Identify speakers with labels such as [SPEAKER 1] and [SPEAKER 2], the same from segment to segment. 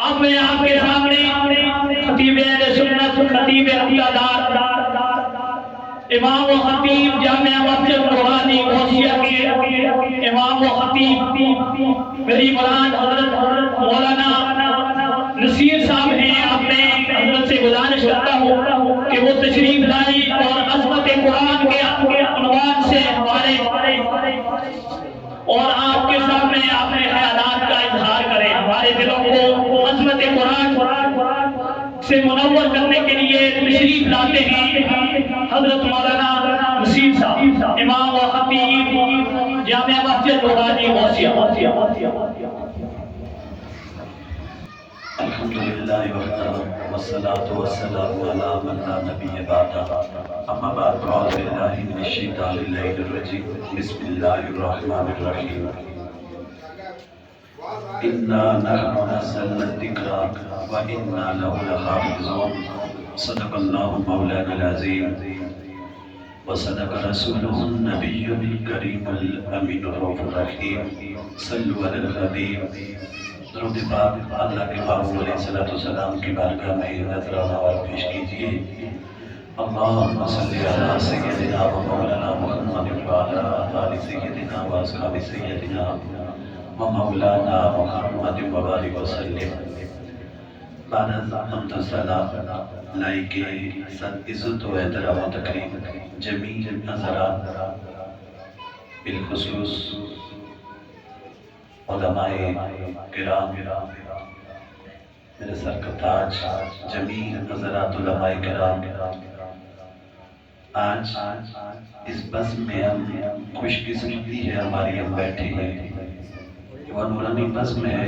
[SPEAKER 1] اب میں آپ کے سامنے خطیب اہل سنت، خطیب اقتدار، امام و خطیب جامعہ مسجد نورانی غوثیہ کے امام و خطیب میری مراد حضرت مولانا نصیر صاحب ہیں. اب میں حضرت سے گزارش کرتا ہوں کہ وہ تشریف لائی اور عظمت قرآن کے عنوان سے ہمارے اور آپ کے سامنے اپنے خیالات کا اظہار کریں. ہمارے دلوں کو عظمت قرآن سے منور کرنے کے لیے تشریف لاتے ہیں حضرت مولانا نصیر صاحب، امام و خطیب جامعہ مسجد نورانی غوثیہ.
[SPEAKER 2] الحمدللہ والصلاة والسلام علی من لا نبی بعدہ، اما بعد اعوذ باللہ من الشیطان الرجیم، بسم اللہ الرحمن الرحیم. انا نحن نزلنا الذکر وانا له لحافظون. صدق اللہ مولانا العظیم وصدق رسولہ النبی الکریم الامین الرؤوف الرحیم. صلوا علی الحبیب. درود پاک اللہ کے محبوب علیہ السلام کی بارگاہ میں نذرانہ اور پیش کیجئے. اللہم صلی علی سیدنا و مولانا محمد وعلی آل سیدنا و اصحاب سیدنا و مولانا محمد وبارک وسلم. بعد از حمد و ثنا لائق صد عزت و احترام و تکریم جمیع حضرات، بالخصوص علماء کرام، میرے سر کا تاج، جمیع حضرات علماء کرام، آج اس بزم میں ہم خوش قسمتی ہے ہماری ہم بیٹھے ہیں. وہ نورانی بزم ہے.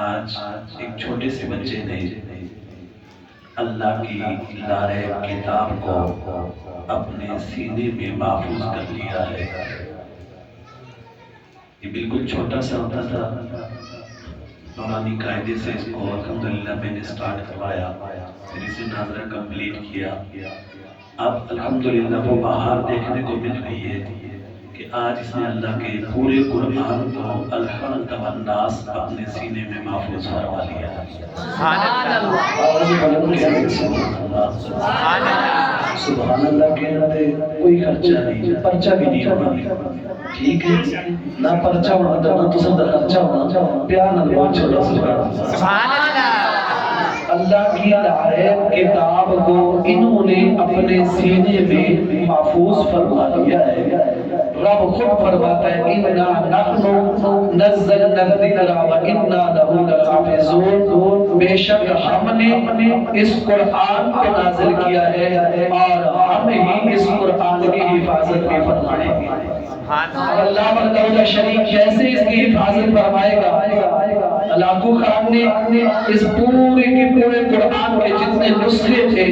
[SPEAKER 2] آج ایک چھوٹے سے بچے نے اللہ کی لاریب کتاب کو اپنے سینے میں محفوظ کر لیا ہے. یہ بالکل چھوٹا سا ہوتا تھا. نورانی قاعدے سے اس کو الحمدللہ میں نے سٹارٹ کروایا، پھر اسے ناظرہ کمپلیٹ کیا. اب الحمدللہ وہ بہار دیکھنے کو مل رہی ہے کہ آج اس نے اللہ کے پورے قرآن کو الحمد والناس اپنے سینے میں محفوظ کروا لیا. سبحان اللہ کہنا دے کوئی خرچہ نہیں، پرچہ بھی نہیں ہونا. ٹھیک ہے نہ پرچہ ہونا نہ تو صدر خرچہ ہونا، پیار نہ بہت چھوٹا. سبحان اللہ. اللہ کی لاریب کتاب کو انہوں نے اپنے سینے میں محفوظ فرما لیا ہے. رب خود فرماتا ہے اِنَّا نَحْنُ نَزَّلْنَا الذِّكْرَ وَإِنَّا لَهُ لَحَافِظُونَ. بے شک ہم نے اس قرآن کو نازل کیا ہے اور ہم ہی اس قرآن کی حفاظت بھی فرمائیں گے. اللہ وحدہ شریک جیسے اس کی حفاظت فرمائے گا. علاقو خان نے اس پورے کے پورے قرآن کے جتنے نسخے تھے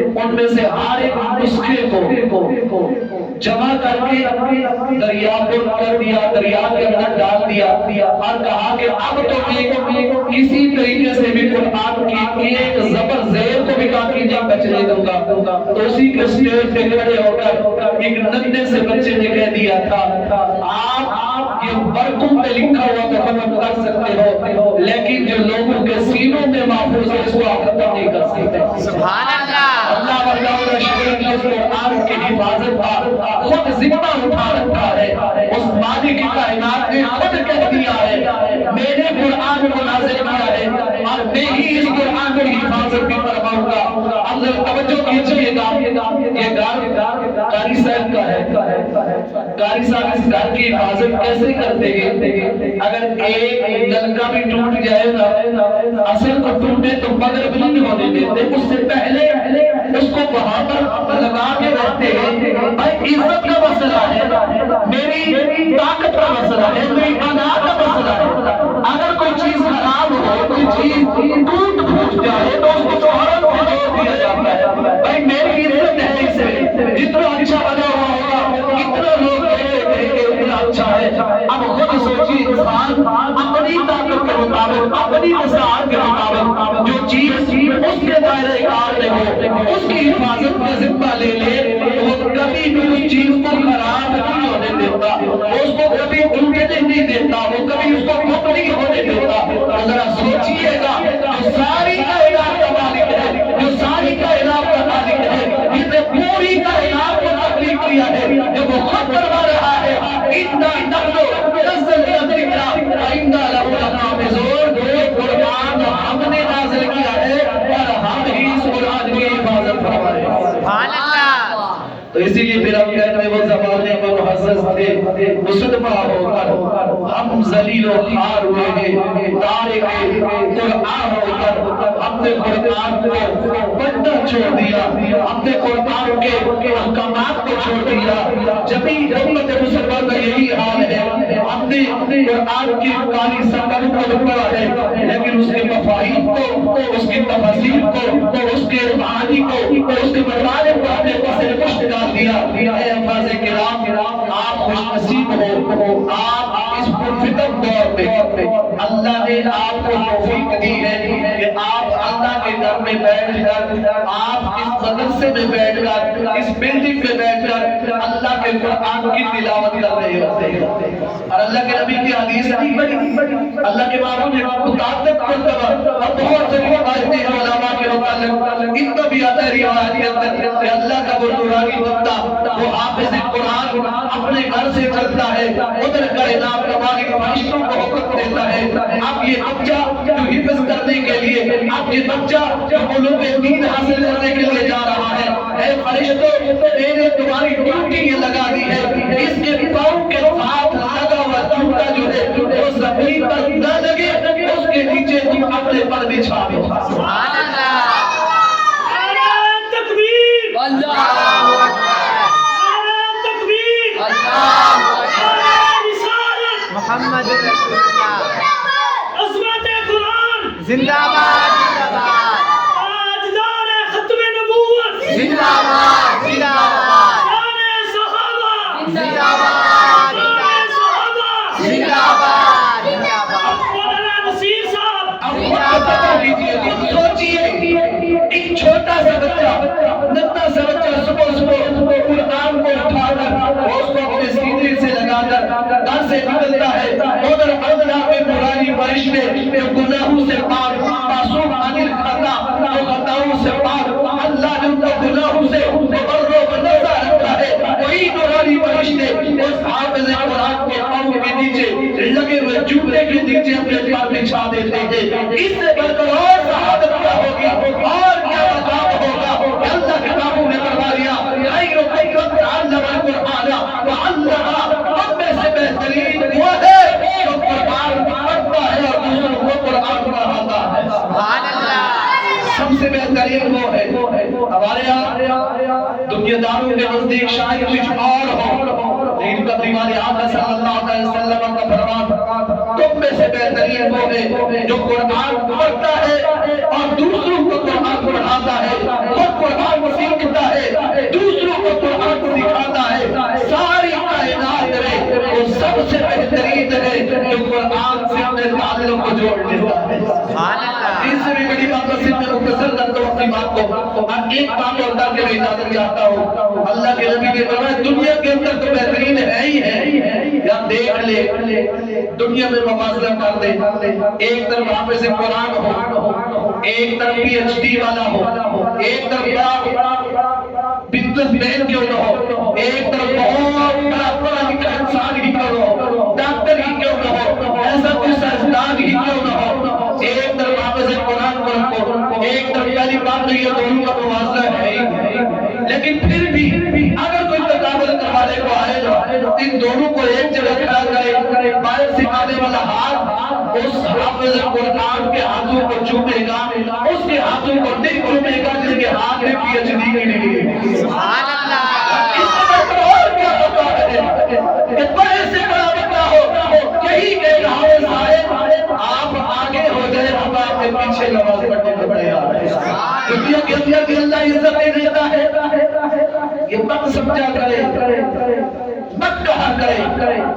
[SPEAKER 2] ان میں سے ہر ایک نسخے کو جمع کر کے دریا پر کر دیا، دریا کے اندر ڈال دیا اور کہا کہ اب تو میں اسی طریقے سے بھی قرآن کی ایک زبر زیر کو بھی کہا کہ جب بچنے دوں گا. تو اسی کے سٹیج پہ کھڑے ہو کر ایک ننھے سے بچے نے کہہ دیا تھا آپ یہ برقوں پہ لکھا ہوا تو ختم کر سکتے ہو لیکن جو لوگوں کے سینوں میں محفوظ ہے اس کو آپ ختم نہیں کر سکتے. سبحان اللہ. اللہ واللہ شریک نے اس قرآن کی حفاظت کا خود ذمہ اٹھا رکھا ہے. اس مالک کائنات نے خود کہہ دیا ہے میں نے قرآن کو نازل کیا ہے اور میں ہی اس قرآن کی حفاظت بھی فرماؤں گا. اب ذرا توجہ کیجئے گا، یہ گھر قاری صاحب کا ہے. قاری صاحب اس گھر کی حفاظت کیسے کرتے ہیں؟ اگر ایک نلکا بھی ٹوٹ جائے نا، اصل کو ٹوٹے تو بغل بھی نہیں ہونے دیتے، اس سے پہلے اس کو وہاں پر لگا کے رکھتے ہیں. بھائی عزت کا مسئلہ ہے، میری طاقت کا مسئلہ ہے، میری انا کا مسئلہ ہے. اگر کوئی چیز خراب ہو، کوئی چیز ٹوٹ پھوٹ جائے تو اس کو دوبارہ پھینک دیا جاتا ہے. بھائی میری عزت ہے اسے جتنا اچھا بنا ہوا ہوگا اتنا لوگ اچھا ہے. اب خود سوچیے انسان اپنی طاقت کے مطابق، اپنی مساعد کے مطابق جو چیز اس کے دائرے کار میں ہو اس کی حفاظت کا ذمہ لے لے تو وہ کبھی بھی اس چیز کو خراب نہیں ہونے دیتا، اس کو کبھی ٹوٹنے نہیں دیتا، وہ کبھی اس کو کھوکھلی ہونے دیتا. ذرا سوچئے گا جو ساری کائنات کا مالک ہے، جو ساری کائنات کا مالک ہے، جس نے پوری کائنات کو تخلیق کیا ہے، جو وہ خود فرما رہا ہے اِنَّا نَحْنُ نَزَّلْنَا الذِّکْرَ وَإِنَّا لَهُ لَحَافِظُونَ۔ یہ قرآن ہم نے نازل کیا ہے اور ہم ہی اس قرآن کی حفاظت فرمائے۔
[SPEAKER 3] سبحان اللہ۔
[SPEAKER 2] تو اسی لیے پھر ہم کہتے ہیں وہ زمانے میں محسس تھے، مسلمہ ہو کر ہم ذلیل و خوار ہوئے ہیں، تارے کے قرآن ہو کر ہم نے قرآن کو بندہ چھوڑ دیا، ہم نے قرآن کے احکامات کو چھوڑ دیا۔ جبھی امت مسلمان کا یہی حال ہے، ہم نے قرآن کی کالی سطر کو پڑھا ہے لیکن اس کے مفاہیم کو، اس کی تفاسیر کو، اس کے معانی کو، اس کے مطالب کو اپنے پاسے کچھ ڈال دیا۔ اے افاظ کرام، آپ خوش نصیب ہو، آپ اس پرفتن دور میں اللہ نے آپ کو توفیق دی ہے کہ آپ اللہ کے گھر میں بیٹھ کر، آپ اس مدرسے میں بیٹھ کر، اس بلڈنگ میں بیٹھ کر اللہ کے قرآن کی تلاوت کر رہے ہوتے ہیں۔ اور اللہ کے نبی کی حدیث نہیں پڑھی، اللہ کے معبود نے متعدد مرتبہ اور بہت سے روایتیں ہیں علماء کے متعلق، ان کا بھی آتا ہے روایت کے اندر کہ اللہ کا وہ نورانی بندہ، وہ حافظ قرآن اپنے گھر سے چلتا ہے، ادھر کائنات کا مالک فرشتوں کو حکم دیتا ہے اب یہ بچہ جو حفظ کرنے کے لیے، اب یہ بچہ جو علوم دین حاصل کرنے کے لیے جا رہا ہے، اے فرشتوں میں نے تمہاری ڈیوٹی یہ لگا دی ہے، اس کے پاؤں کے ساتھ لگا ہوا جوتا جو ہے وہ زمین پر نہ لگے، اس کے نیچے تم اپنے پر بچھا دو۔
[SPEAKER 3] سبحان اللہ۔
[SPEAKER 1] تکبیر،
[SPEAKER 3] اللہ اکبر،
[SPEAKER 1] تکبیر،
[SPEAKER 3] اللہ اکبر،
[SPEAKER 1] رسالت،
[SPEAKER 3] محمد رسول اللہ،
[SPEAKER 1] عظمت قرآن
[SPEAKER 3] زندہ باد، زندہ باد،
[SPEAKER 1] تاجدار ختم نبوت
[SPEAKER 3] زندہ باد، زندہ باد،
[SPEAKER 1] شان صحابہ
[SPEAKER 3] زندہ باد،
[SPEAKER 1] شان صحابہ،
[SPEAKER 3] زندہ باد، زندہ باد،
[SPEAKER 1] مولانا نصیر صاحب،
[SPEAKER 2] اب آپ بتا لیجئے، سوچئے ایک چھوٹا سا بچہ، نتا سا بچہ صبح قرآن کو اٹھا کر اس کو اپنے سینے سے لگا کر گھر سے نکلتا ہے، ادھر اللہ کے نورانی فرشتے جو گناہوں سے پاک، معصوم عن الخطا، جو خطاؤں سے پاک، اللہ نے ان کو گناہوں سے مبرؤ و نزہ رکھا ہے، وہی نورانی فرشتے اس حافظ قرآن کے پاؤں کے نیچے لگے ہوئے جوتے کے نیچے اپنے پاؤں بچھا دیتے ہیں۔ اس سے بڑھ کر اور سعادت کیا ہوگی اور کیا مقام ہوگا کہ اللہ کے بابو نے فرما دیا خیرکم من تعلم القرآن وعلمہ، ہم میں سے بہترین وہ ہے جو قرآن پڑھتا ہے اور دوسروں کو قرآن پڑھاتا ہے۔
[SPEAKER 3] سبحان اللہ۔
[SPEAKER 2] سب سے بہترین وہ ہے۔ ہمارے یہاں دنیا داروں کے نزدیک شاید کچھ اور ہو، لیکن تقریباً آقا صلی اللہ علیہ وسلم کا فرمان تم میں سے بہترین وہ ہے جو قرآن پڑھتا ہے اور دوسروں کو قرآن پڑھاتا ہے، خود قرآن سیکھتا ہے، دوسروں کو قرآن سکھاتا ہے۔ ساری کائنات میں وہ سب سے بہترین ہے جو قرآن سے اپنے تعلق کو جوڑ لیتا ہے۔
[SPEAKER 3] سبحان اللہ۔
[SPEAKER 2] اس سے بھی بڑی بات بس میں مختصر کر دوں اپنی بات کو، اور ایک بات اور کر کے میں اجازت چاہتا ہوں۔ اللہ کے نبی نے فرمایا دنیا کے اندر تو بہترین ہے ہی ہے، یا دیکھ لے دنیا میں مواصلہ کر دے، ایک طرف حافظ قرآن ہو، ایک طرف پی ایچ ڈی والا ہو، ایک طرف بڑا بزنس مین کیوں نہ ہو، ایک طرف بہت بڑا پڑھا لکھا انسان ہی کیوں نہ ہو، ڈاکٹر ہی کیوں نہ ہو، ایسا کوئی سائنسدان ہی کیوں نہ ہو، ایک طرف حافظ قرآن کو رکھو، ایک طرف پہلی بات تو یہ دونوں کا موازنہ ہے ہی، لیکن پھر بھی اگر کوئی تقابل کروانے کو آئے گا ان دونوں کو ایک جگہ کھڑا کرے، باہر سکھانے والا ہاتھ اس حافظ قرآن کے ہاتھوں کو چومے گا، اس کے ہاتھوں کو نہیں چومے گا جس کے ہاتھ میں پی ایچ ڈی کی ڈگری۔
[SPEAKER 3] سبحان اللہ۔
[SPEAKER 2] اس سے اور کیا ہوتا ہے کہ بڑے سے بڑا بندہ ہو، یہی کہ حافظ صاحب آپ آگے ہو جائے، ہم آپ کے پیچھے نماز پڑھنے کو بڑے آ رہے ہیں۔ دنیا کے اندر بھی اللہ عزت دے دیتا ہے، یہ مت سمجھا کرے، مت کہا کرے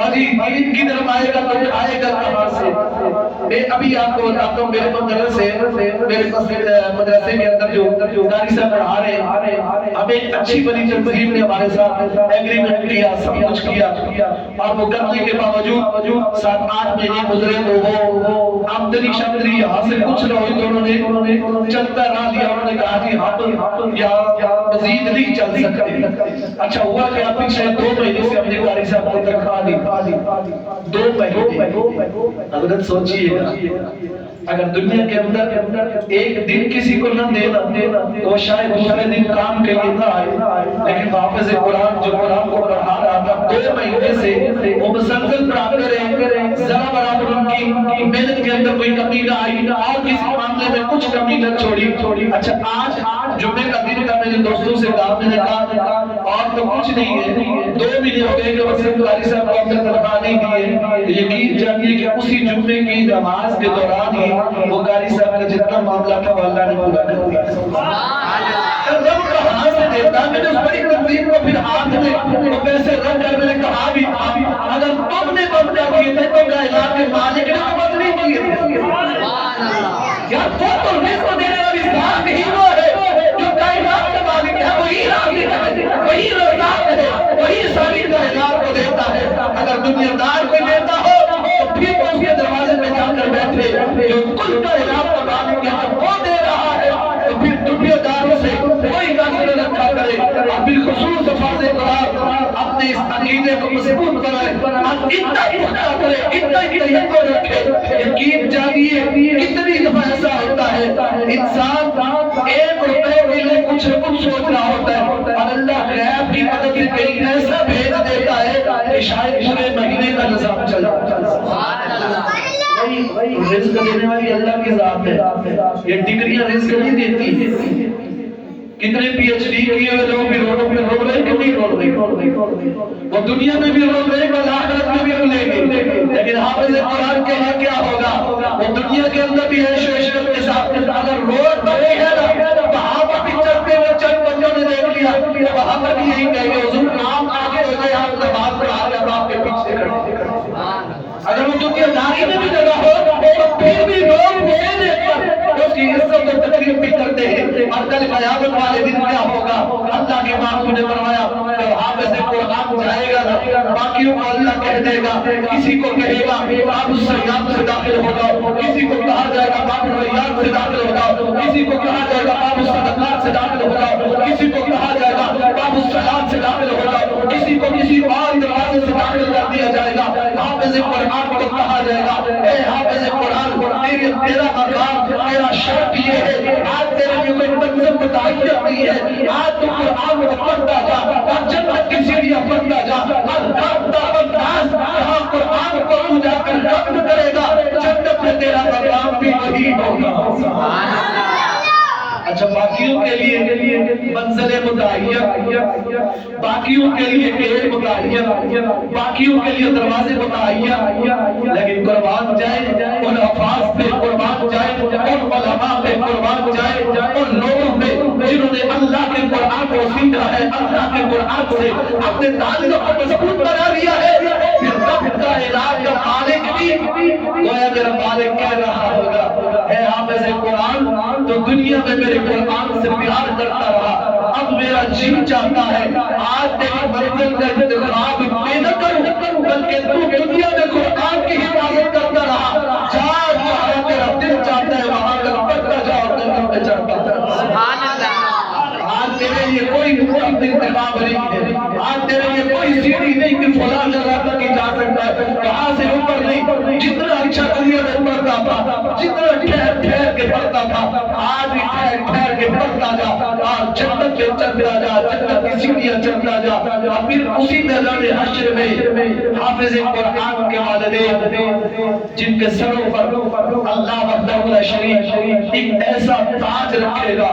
[SPEAKER 2] اور جی عید کی طرف آئے گا تو کھائے گا کہاں سے، میں ابھی آپ کو بتاتا ہوں میرے مدرسے کے اندر جو قاری صاحب پڑھا رہے ہیں، ہمیں ایک اچھی بڑی تنظیم نے ہمارے ساتھ ایگریمنٹ کیا، سب کچھ کیا، اور وہ کرنے کے باوجود 7-8 مہینے گزرے تو وہ آمدنی شمدنی حاصل کچھ نہ ہوئی، تو انہوں نے چلتا رہ لیا، انہوں نے کہا کہ ہم یا مزید نہیں چل سکتے۔ اچھا ہوا کہ آپ پچھلے 2 مہینے سے ہم نے قاری صاحب کو تنخواہ دی، 2 مہینے۔ حضرت سوچئے گا اگر دنیا کے اندر ایک دن کسی کو نہ دینا تو شاید دوسرے دن کام کے لیے نہ آئے، لیکن حافظ قرآن جو قرآن کو پڑھا رہا تھا 2 مہینے سے وہ مسلسل پڑھاتے رہے، ذرا برابر ان کی محنت کے اندر کوئی کمی نہ آئی، اور کسی معاملے میں کچھ کمی نہ چھوڑی۔ اچھا آج جمعے کا دن تھا، میرے دوستوں سے کہا، میں نے کہا اور تو کچھ نہیں ہے، 2 مہینے ہو گئے کہ وسیم قاری صاحب کو اپنے تنخواہ نہیں دی ہے۔ یقین جانیے کہ اسی جمعے کی نماز کے دوران ہی وہ قاری صاحب کا جتنا معاملہ تھا وہ اللہ نے پورا کر دیا۔ رب کہاں سے دیتا؟ میں نے اس بڑی تنظیم کو پھر ہاتھ میں وہ پیسے رکھ کر میں نے کہا بھی تھا اگر تم نے بدلا کیے تھے تو کائنات کے مالک نے تو بدل نہیں کیے تھے۔ یار وہ تو رزق دینے والی ذات ہی وہ ہے جو کائنات کا مالک ہے، وہی رازق ہے، وہی رزاق ہے، وہی ساری کائنات کو دیتا ہے۔ اگر دنیا دار کو دیتا ہو تو پھر اس کے دروازے میں جا کر بیٹھے، جو کل کائنات کا مالک ہے وہ دے رہا ہے، تو پھر دنیا داروں سے کوئی قصر رکھا کرے، اور بالخصوص حفاظ قرآن اپنے اس عقیدے کو مضبوط بنائے، اور اتنا پختہ کرے، اتنا یقین رکھے۔ یقین جانیے کتنی دفعہ ایسا ہوتا ہے انسان 1 روپے کے لیے کچھ سوچ رہا ہوتا ہے اور اللہ غیب کی مدد سے کہیں ایسا بھیج دیتا ہے کہ شاید پورے مہینے کا نظام چل جائے۔ رزق دینے والی اللہ کی ذات ہے، یہ ڈگریاں رزق نہیں دیتی۔ کتنے پی ایچ ڈی کیے ہوئے لوگ بھی روڈوں پہ رو رہے کہ نہیں رو رہے؟ وہ دنیا میں بھی رو رہے ہیں، آخرت میں بھی رولیں گے، لیکن حافظ قرآن کے لیے کیا ہوگا؟ وہ دنیا کے اندر بھی عیش و عشرت کے ساتھ اگر روڈ پر نہیں ہے نا، وہاں پر بھی چلتے ہوئے چند بندوں نے دیکھ لیا، وہاں پر بھی یہی کہیں گے حضور نام آگے ہو جائے، آپ نماز پڑھا رہے ہیں، آپ کے پیچھے کھڑے۔ اگر وہ دنیا داری میں بھی جگہ ہو تو پھر بھی لوگ اسے دیکھ کر اس کی عزت و تقریب بھی کرتے ہیں۔ اور کل قیامت والے دن کیا ہوگا؟ اللہ کے محبوب نے فرمایا کہ حافظ قرآن جائے گا نا، باقیوں کو اللہ کہہ دے گا، کسی کو کہے گا باب الصیام سے داخل ہو جاؤ، کسی کو کہا جائے گا باب الریاض سے داخل ہو جاؤ، کسی کو کہا جائے گا باب الصدقات سے داخل ہو جاؤ، کسی کو کہا جائے گا باب الصلاۃ سے داخل ہو جاؤ، کسی کو کسی اور دروازے سے داخل کر دیا جائے گا۔ حافظ قرآن کو کہا جائے گا اے حافظ قرآن، تیرا مقام، تیرا شرط یہ ہے، آج تیرے لیے کوئی منزل متعین نہیں ہے، آج تو قرآن کو پڑھتا جا اور جنت کی سیڑھیاں پڑھتا جا، اور دعوت جہاں قرآن کو تو جا کر ختم کرے گا، جنت میں تیرا مقام بھی وہی ہوگا۔ اچھا باقیوں کے لیے منزل متعین، باقیوں کے لیے گیٹ متعین، باقیوں کے لیے دروازے متعین، لیکن قربان جائے ان افاظ پہ، قربان جائے ان علماء پہ، قربان جائے ان لوگوں پہ جنہوں نے اللہ کے قرآن کو سیکھا ہے، اللہ کے قرآن سے اپنے تعلق کو مضبوط بنا لیا ہے۔ پھر رب کا علاج کا مالک بھی گویا میرا مالک کہہ رہا ہوگا اے حافظ قرآن تو دنیا میں میرے قرآن سے پیار کرتا رہا، اب میرا جی چاہتا ہے آج تیری منزل کا انتخاب میں نہ کروں، بلکہ تو دنیا میں قرآن کی حفاظت کرتا رہا، جہاں تیرا دل چاہتا ہے وہاں کا پڑھتا جا اور جنت میں چڑھتا جا۔ سبحان اللہ۔ آج تیرے لیے کوئی انتخاب نہیں ہے، آج تیرے لیے کوئی سیڑھی نہیں کہ فلاں جگہ تک ہی جا سکتا ہے، وہاں سے اوپر نہیں۔ جتنا اچھا دنیا میں پڑھتا تھا، جتنا ٹھہر ٹھہر کے پڑھتا تھا، آج بھی ٹھہر ٹھہر کے پڑھتا جا اور جنت میں چلتا جا، جنت کی سیڑھیاں چلتا جا۔ اور پھر اسی میدان حشر میں حافظ قرآن کے والدین جن کے سروں پر اللہ وحدہ لا شریک ایک ایسا تاج رکھے گا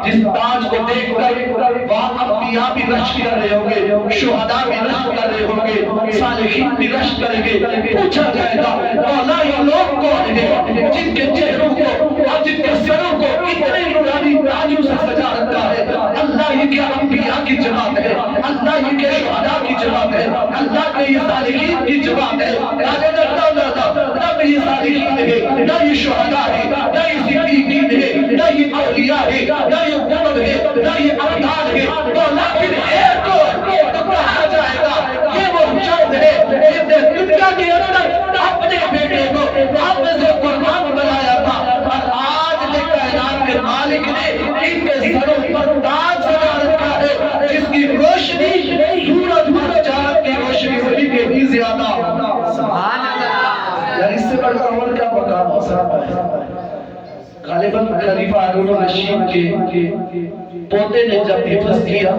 [SPEAKER 2] جس تاج کو دیکھ کر وہاں انبیاء بھی رشک کر رہے ہوں گے، شہداء بھی رشک کر رہے ہوں گے، صالحین بھی رشک کریں گے۔ پوچھا جائے گا مولا یہ لوگ کون ہیں جن کے چہروں کو اور جن کے سروں کو اتنے نورانی تاجوں سے سجا رکھا ہے؟ اللہ یہ کیا انبیاء کی جماعت ہے، اللہ یہ کیا شہداء کی جماعت ہے، اللہ کے یہ صالحین کی جماعت ہے۔ رب یہ صالحین ہے، نہ یہ شہداء ہے، نہ یہ صدیقین ہے، نہ یہ اولیاء ہے، نہ یہ قرب ہے، نہ یہ ابدال ہے، لیکن ایک تو کہا جائے گا یہ وہ شخص ہے جس نے دنیا کے اندر اپنے بیٹے کو اپنے سے قربان بنایا تھا، اور آج نے کائنات کے مالک نے ان کے سروں پر تاج سجا رکھا ہے جس کی روشنی سورج اور چاند کی روشنی سے بھی زیادہ۔
[SPEAKER 3] سبحان اللہ۔
[SPEAKER 2] یعنی اس سے بڑھ کر اور کیا مقام ہو سکتا ہے؟ غالباً خلیفہ ہارون الرشید کے پوتے نے جب حفظ کیا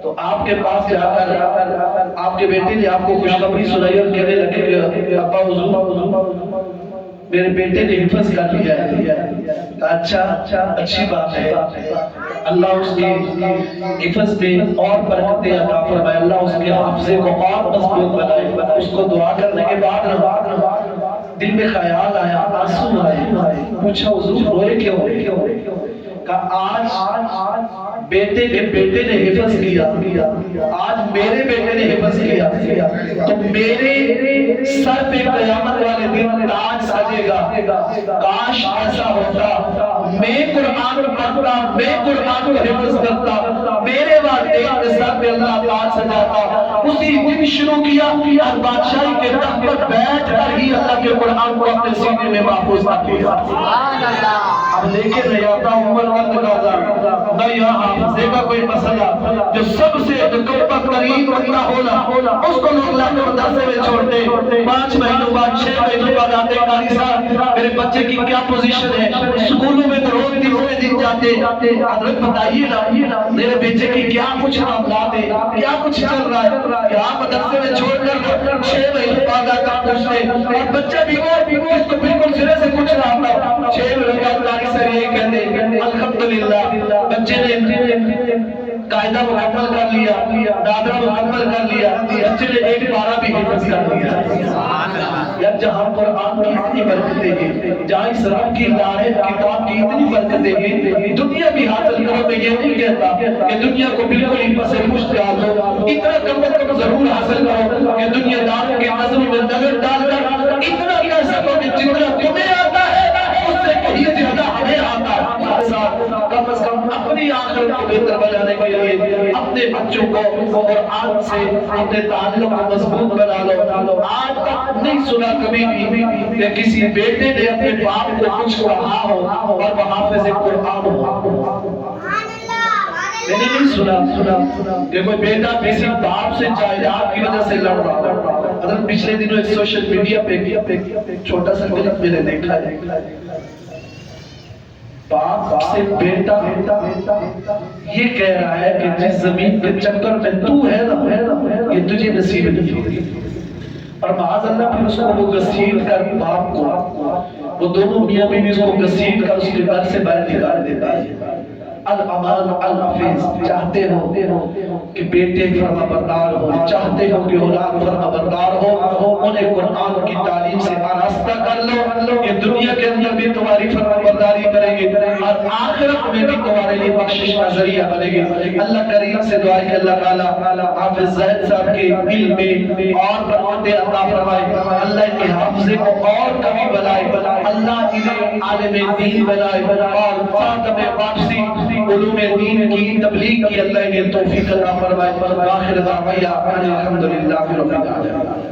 [SPEAKER 2] تو آپ کے پاس جا کر آپ کے بیٹے نے آپ کو خوشخبری سنائی اور کہنے لگے کہ ابا حضور میرے بیٹے نے حفظ کر لیا ہے۔ اچھا اچھی بات ہے، اللہ اس کے حفظ میں اور برکتیں عطا فرمائے، اللہ اس کے حافظے کو اور مضبوط بنائے۔ اس کو دعا کرنے کے بعد دل میں خیال آیا، آنسو آئے، پوچھا حضور روئے کیوں؟ کہا آج بیٹے کے بیٹے نے حفظ کیا، آج میرے بیٹے نے حفظ کیا تو میرے سر پہ قیامت والے دن تاج سجے گا۔ کاش ایسا ہوتا، میں قرآن پڑھتا، میں قرآن کو حفظ کرتا، میرے والدین کے سر پہ اللہ تاج سجاتا۔ اسی دن شروع کیا اور بادشاہی کے تخت پر بیٹھ کر ہی اللہ کے قرآن کو اپنے سینے میں محفوظ کر دیا۔
[SPEAKER 3] سبحان اللہ۔
[SPEAKER 2] اب لیکن نہیں آتا عمر وقت کا نہ یہاں حافظے کا کوئی مسئلہ، جو سب سے قریب بندہ ہونا اس کو لوگ لا کے مدرسے میں چھوڑتے، 5 مہینوں بعد 6 مہینوں بعد آتے، قاری صاحب میرے بچے کی کیا پوزیشن ہے؟ اسکولوں میں تو روز دن جاتے، حضرت بتائیے نا میرے بیٹے کی کیا کچھ معاملات ہے، کیا کچھ چل رہا ہے؟ کیا مدرسے میں چھوڑ کر 6 مہینوں بعد آتا پوچھتے، اور بچہ بھی اس کو بالکل سرے سے کچھ نہ آتا، 6 مہینوں بعد قاری صاحب یہ کہتے الحمدللہ بچے نے قاعدہ مکمل کر لیا، دادرہ مکمل کر لیا، بچے نے 1 پارہ بھی حفظ کر لیا۔ یا جہاں قرآن کی اتنی برکتیں ہیں، جہاں اسلام کی لائحہ کتاب کی اتنی برکتیں ہیں، دنیا بھی حاصل کرو، میں یہ نہیں کہتا کہ دنیا کو بالکل ہی پس پش ڈال دو، اتنا کم از کم ضرور حاصل کرو کہ دنیا دار کے نظروں میں نظر ڈال کر اتنا کہہ سکو کہ جتنا تمہیں آتا ہے اس سے کہیں زیادہ ہمیں آتا ہے۔ کم از کم اپنی آخرت کو بہتر بنانے کے لیے اپنے بچوں کو قرآن سے اپنے تعلق کو مضبوط بنا لو۔ آج تک نہیں سنا کبھی بھی کہ کسی بیٹے نے اپنے باپ کو کچھ کہا ہو اور وہ حافظ قرآن ہو۔ میں نے نہیں سنا کہ کوئی بیٹا کسی باپ سے جائیداد کی وجہ سے لڑ رہا ہو۔ حضرت پچھلے دنوں ایک سوشل میڈیا پہ چھوٹا سا کلپ میں نے دیکھا ہے، باپ سے بیٹا یہ کہہ رہا ہے کہ جس زمین کے چکر میں تو ہے نا یہ تجھے نصیب نہیں ہوگی، اور معاذ اللہ پھر اس کو وہ گھسیٹ کر باپ کو وہ دونوں میاں بیوی اس کو گھسیٹ کر اس کے گھر سے باہر نکال دیتا ہے۔ الامان الحفیظ، چاہتے ہو کہ بیٹے فرما بردار ہو، چاہتے ہو کہ اولاد فرما بردار ہو، انہیں قرآن کی تعلیم سے آراستہ کر لو کہ دنیا کے اندر بھی تمہاری فرما برداری کریں گے اور آخرت میں بھی تمہارے لیے بخشش کا ذریعہ بنے گے۔ اللہ کریم سے دعا ہے کہ اللہ تعالی حافظ زاہد صاحب کے علم میں اور برکتیں عطا فرمائے، اللہ ان کے حافظے کو اور کمی بنائے، اللہ انہیں عالم دین بنائے اور خاتم واپسی علوم دین کی تبلیغ کی اللہ انہیں توفیق عطا فرمائے۔ آخر دعوانا الحمدللہ رب العالمین۔